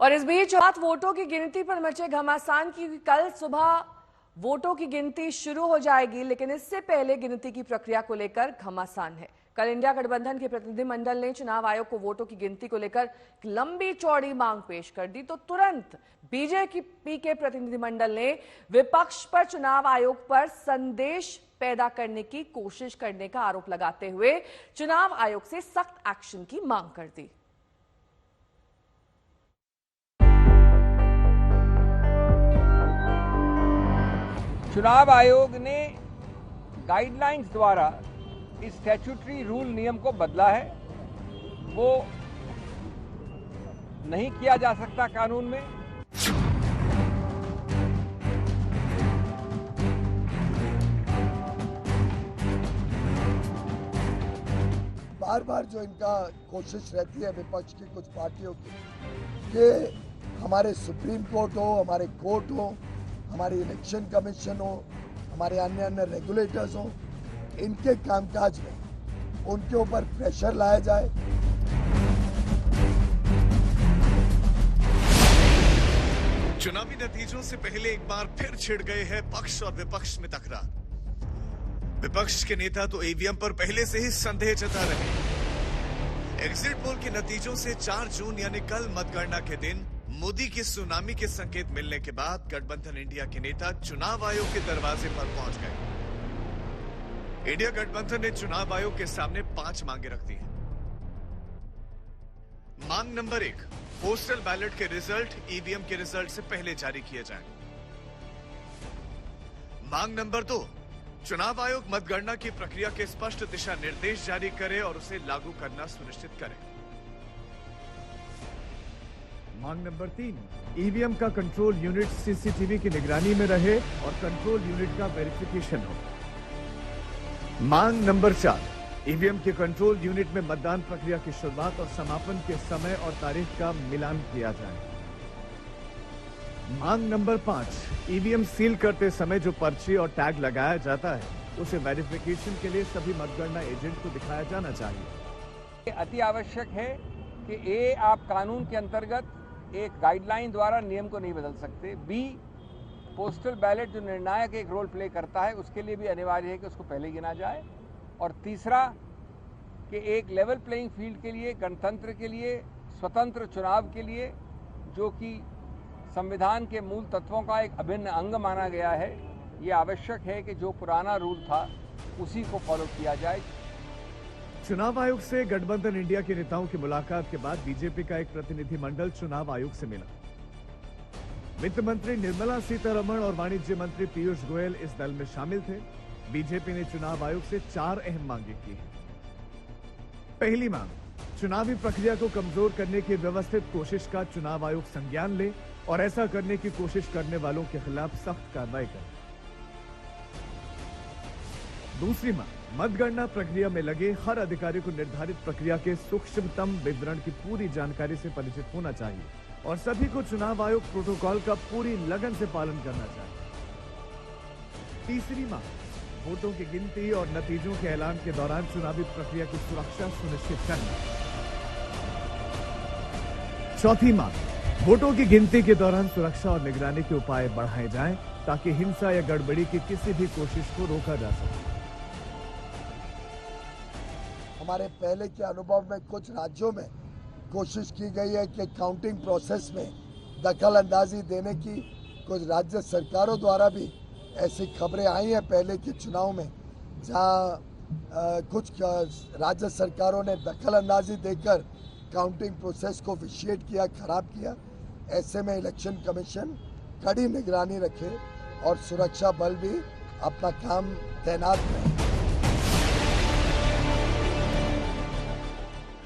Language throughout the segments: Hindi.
और इस बीच बात वोटों की गिनती पर मचे घमासान की। कल सुबह वोटों की गिनती शुरू हो जाएगी, लेकिन इससे पहले गिनती की प्रक्रिया को लेकर घमासान है। कल इंडिया गठबंधन के प्रतिनिधिमंडल ने चुनाव आयोग को वोटों की गिनती को लेकर लंबी चौड़ी मांग पेश कर दी, तो तुरंत बीजेपी के प्रतिनिधिमंडल ने विपक्ष पर चुनाव आयोग पर संदेश पैदा करने की कोशिश करने का आरोप लगाते हुए चुनाव आयोग से सख्त एक्शन की मांग कर दी। चुनाव आयोग ने गाइडलाइंस द्वारा इस स्टैट्यूटरी रूल नियम को बदला है। वो नहीं किया जा सकता कानून में। बार बार जो इनका कोशिश रहती है विपक्ष की कुछ पार्टियों की कि हमारे सुप्रीम कोर्ट हो, हमारे कोर्ट हो, हमारी इलेक्शन कमीशन हो, हमारे अन्य रेगुलेटर्स हो, इनके कामकाज में उनके ऊपर प्रेशर लाया जाए। चुनावी नतीजों से पहले एक बार फिर छिड़ गए हैं पक्ष और विपक्ष में तकरार। विपक्ष के नेता तो ईवीएम पर पहले से ही संदेह जता रहे। एग्जिट पोल के नतीजों से 4 जून यानी कल मतगणना के दिन मोदी की सुनामी के संकेत मिलने के बाद गठबंधन इंडिया के नेता चुनाव आयोग के दरवाजे पर पहुंच गए। इंडिया गठबंधन ने चुनाव आयोग के सामने 5 मांगे रख दी हैं। मांग नंबर 1, पोस्टल बैलेट के रिजल्ट ईवीएम के रिजल्ट से पहले जारी किए जाएं। मांग नंबर 2, चुनाव आयोग मतगणना की प्रक्रिया के स्पष्ट दिशा निर्देश जारी करे और उसे लागू करना सुनिश्चित करे। मांग नंबर 3, ईवीएम का कंट्रोल यूनिट सीसीटीवी की निगरानी में रहे और कंट्रोल यूनिट का वेरिफिकेशन हो। मांग नंबर 4, ईवीएम के कंट्रोल यूनिट में मतदान प्रक्रिया की शुरुआत और समापन के समय और तारीख का मिलान किया जाए। मांग नंबर 5, ईवीएम सील करते समय जो पर्ची और टैग लगाया जाता है उसे वेरिफिकेशन के लिए सभी मतगणना एजेंट को दिखाया जाना चाहिए। अति आवश्यक है कि ए, आप कानून के अंतर्गत एक गाइडलाइन द्वारा नियम को नहीं बदल सकते। बी, पोस्टल बैलेट जो निर्णायक एक रोल प्ले करता है उसके लिए भी अनिवार्य है कि उसको पहले गिना जाए। और तीसरा कि एक लेवल प्लेइंग फील्ड के लिए, गणतंत्र के लिए, स्वतंत्र चुनाव के लिए, जो कि संविधान के मूल तत्वों का एक अभिन्न अंग माना गया है, ये आवश्यक है कि जो पुराना रूल था उसी को फॉलो किया जाए। चुनाव आयोग से गठबंधन इंडिया के नेताओं की मुलाकात के बाद बीजेपी का एक प्रतिनिधिमंडल चुनाव आयोग से मिला। वित्त मंत्री निर्मला सीतारमण और वाणिज्य मंत्री पीयूष गोयल इस दल में शामिल थे। बीजेपी ने चुनाव आयोग से 4 अहम मांगे की हैं। पहली मांग, चुनावी प्रक्रिया को कमजोर करने की व्यवस्थित कोशिश का चुनाव आयोग संज्ञान ले और ऐसा करने की कोशिश करने वालों के खिलाफ सख्त कार्रवाई करे। दूसरी मांग, मतगणना प्रक्रिया में लगे हर अधिकारी को निर्धारित प्रक्रिया के सूक्ष्मतम विवरण की पूरी जानकारी से परिचित होना चाहिए और सभी को चुनाव आयोग प्रोटोकॉल का पूरी लगन से पालन करना चाहिए। तीसरी मांग, वोटों की गिनती और नतीजों के ऐलान के दौरान चुनावी प्रक्रिया की सुरक्षा सुनिश्चित करना। चौथी मांग, वोटों की गिनती के दौरान सुरक्षा और निगरानी के उपाय बढ़ाए जाएं ताकि हिंसा या गड़बड़ी की किसी भी कोशिश को रोका जा सके। हमारे पहले के अनुभव में कुछ राज्यों में कोशिश की गई है कि काउंटिंग प्रोसेस में दखल अंदाजी देने की। कुछ राज्य सरकारों द्वारा भी ऐसी खबरें आई हैं पहले के चुनाव में, जहां कुछ राज्य सरकारों ने दखल अंदाजी देकर काउंटिंग प्रोसेस को विशिएट किया, खराब किया। ऐसे में इलेक्शन कमीशन कड़ी निगरानी रखे और सुरक्षा बल भी अपना काम तैनात रहे।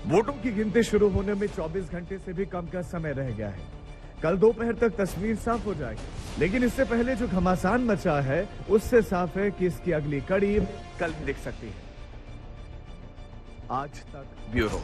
वोटों की गिनती शुरू होने में 24 घंटे से भी कम का समय रह गया है। कल दोपहर तक तस्वीर साफ हो जाएगी, लेकिन इससे पहले जो घमासान मचा है उससे साफ है कि इसकी अगली कड़ी कल भी दिख सकती है। आज तक ब्यूरो।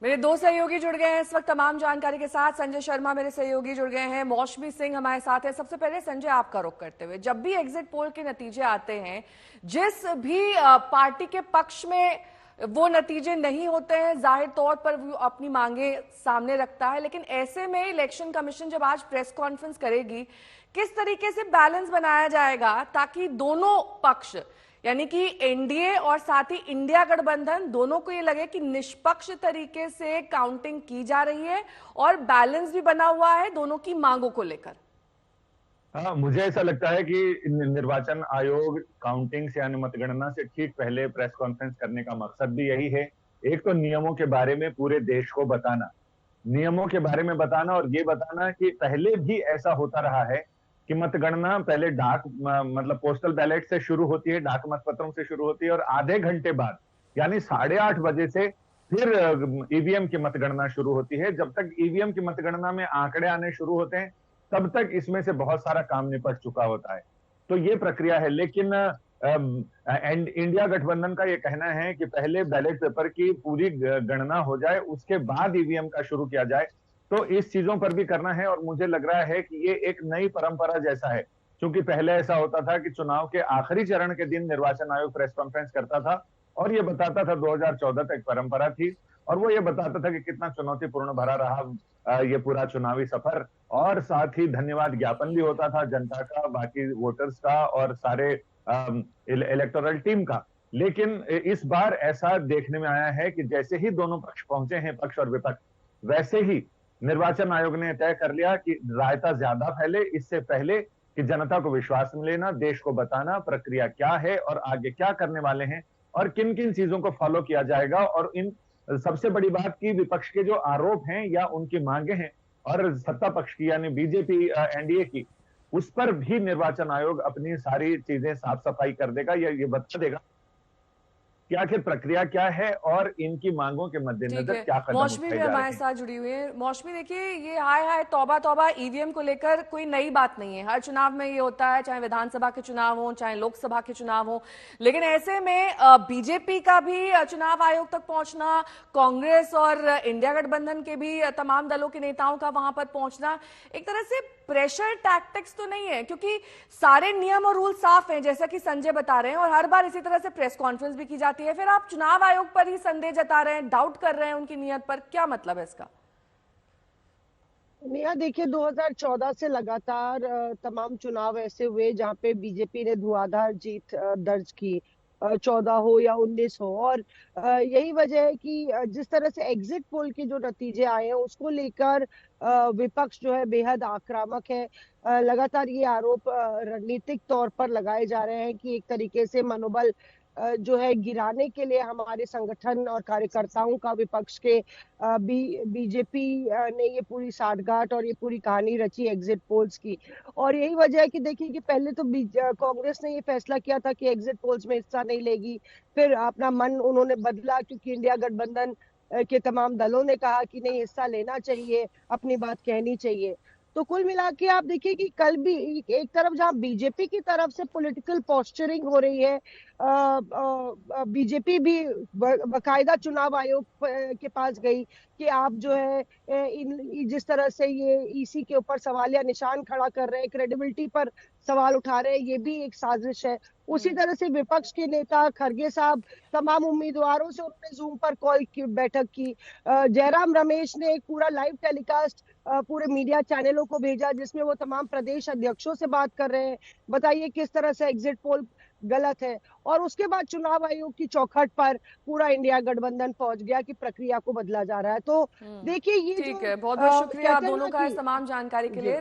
मेरे 2 सहयोगी जुड़ गए हैं इस वक्त तमाम जानकारी के साथ। संजय शर्मा मेरे सहयोगी जुड़ गए हैं, मौसमी सिंह हमारे साथ है। सबसे पहले संजय, आपका रुख करते हुए, जब भी एग्जिट पोल के नतीजे आते हैं, जिस भी पार्टी के पक्ष में वो नतीजे नहीं होते हैं, जाहिर तौर पर वो अपनी मांगे सामने रखता है, लेकिन ऐसे में इलेक्शन कमीशन जब आज प्रेस कॉन्फ्रेंस करेगी, किस तरीके से बैलेंस बनाया जाएगा ताकि दोनों पक्ष यानी कि एनडीए और साथ ही इंडिया गठबंधन दोनों को ये लगे कि निष्पक्ष तरीके से काउंटिंग की जा रही है और बैलेंस भी बना हुआ है दोनों की मांगों को लेकर? हाँ, मुझे ऐसा लगता है कि निर्वाचन आयोग काउंटिंग से यानी मतगणना से ठीक पहले प्रेस कॉन्फ्रेंस करने का मकसद भी यही है। एक तो नियमों के बारे में पूरे देश को बताना, नियमों के बारे में बताना और ये बताना कि पहले भी ऐसा होता रहा है कि मतगणना पहले डाक मतलब पोस्टल बैलेट से शुरू होती है, डाक मतपत्रों से शुरू होती है और आधे घंटे बाद यानी 8:30 बजे से फिर ईवीएम की मतगणना शुरू होती है। जब तक ईवीएम की मतगणना में आंकड़े आने शुरू होते हैं तब तक इसमें से बहुत सारा काम निपट चुका होता है। तो ये प्रक्रिया है, लेकिन इंडिया गठबंधन का ये कहना है कि पहले बैलेट पेपर की पूरी गणना हो जाए, उसके बाद ईवीएम का शुरू किया जाए। तो इस चीजों पर भी करना है और मुझे लग रहा है कि ये एक नई परंपरा जैसा है, क्योंकि पहले ऐसा होता था कि चुनाव के आखिरी चरण के दिन निर्वाचन आयोग प्रेस कॉन्फ्रेंस करता था और ये बताता था 2014 तक परंपरा थी और वो ये बताता था कि कितना चुनौतीपूर्ण भरा रहा ये पूरा चुनावी सफर, और साथ ही धन्यवाद ज्ञापन भी होता था जनता का, बाकी वोटर्स का और सारे इलेक्टोरल टीम का। लेकिन इस बार ऐसा देखने में आया है कि जैसे ही दोनों पक्ष पहुंचे हैं, पक्ष और विपक्ष, वैसे ही निर्वाचन आयोग ने तय कर लिया कि रायता ज्यादा फैले, इससे पहले कि जनता को विश्वास में लेना, देश को बताना प्रक्रिया क्या है और आगे क्या करने वाले हैं और किन किन चीजों को फॉलो किया जाएगा। और इन सबसे बड़ी बात की विपक्ष के जो आरोप हैं या उनकी मांगे हैं और सत्ता पक्ष की यानी बीजेपी एनडीए की, उस पर भी निर्वाचन आयोग अपनी सारी चीजें साफ सफाई कर देगा या ये बता देगा कि आखिर प्रक्रिया क्या है और इनकी मांगों के मद्देनजर क्या कदम मौसमी भी हमारे साथ जुड़ी हुई है। मौसमी, देखिए, ये हाय हाय तौबा तौबा ईवीएम को लेकर कोई नई बात नहीं है, हर चुनाव में ये होता है, चाहे विधानसभा के चुनाव हो चाहे लोकसभा के चुनाव हो। लेकिन ऐसे में बीजेपी का भी चुनाव आयोग तक पहुंचना, कांग्रेस और इंडिया गठबंधन के भी तमाम दलों के नेताओं का वहां पर पहुंचना एक तरह से प्रेशर टैक्टिक्स तो नहीं है, क्योंकि सारे नियम और रूल साफ हैं जैसा कि संजय बता रहे हैं और हर बार इसी तरह से प्रेस कॉन्फ्रेंस भी की जाती है। फिर आप चुनाव आयोग पर ही संदेह जता रहे हैं, डाउट कर रहे हैं उनकी नीयत पर, क्या मतलब है इसका? नेहा, देखिए, 2014 से लगातार तमाम चुनाव ऐसे हुए जहां पे बीजेपी ने धुआंधार जीत दर्ज की, 14 हो या 19 हो। और यही वजह है कि जिस तरह से एग्जिट पोल के जो नतीजे आए हैं उसको लेकर विपक्ष जो है बेहद आक्रामक है। लगातार ये आरोप रणनीतिक तौर पर लगाए जा रहे हैं कि एक तरीके से मनोबल जो है गिराने के लिए हमारे संगठन और कार्यकर्ताओं का विपक्ष के बीजेपी ने ये पूरी साठगांठ और ये पूरी कहानी रची एग्जिट पोल्स की। और यही वजह है कि देखिए कि पहले तो कांग्रेस ने ये फैसला किया था कि एग्जिट पोल्स में हिस्सा नहीं लेगी, फिर अपना मन उन्होंने बदला क्योंकि इंडिया गठबंधन के तमाम दलों ने कहा कि नहीं, हिस्सा लेना चाहिए, अपनी बात कहनी चाहिए। तो कुल मिला के आप देखिए कि कल भी एक तरफ जहां बीजेपी की तरफ से पॉलिटिकल पोस्चरिंग हो रही है, बीजेपी भी बकायदा चुनाव आयोग के पास गई कि आप जो है जिस तरह से ये ईसी के ऊपर सवालिया निशान खड़ा कर रहे हैं, क्रेडिबिलिटी पर सवाल उठा रहे हैं, ये भी एक साजिश है। उसी तरह से विपक्ष के नेता खड़गे साहब तमाम उम्मीदवारों से उन्होंने जूम पर कॉल की, बैठक की। जयराम रमेश ने एक पूरा लाइव टेलीकास्ट पूरे मीडिया चैनलों को भेजा जिसमें वो तमाम प्रदेश अध्यक्षों से बात कर रहे हैं, बताइए किस तरह से एग्जिट पोल गलत है। और उसके बाद चुनाव आयोग की चौखट पर पूरा इंडिया गठबंधन पहुंच गया कि प्रक्रिया को बदला जा रहा है। तो देखिए, ये ठीक है, बहुत बहुत शुक्रिया आप दोनों का इस तमाम जानकारी के लिए।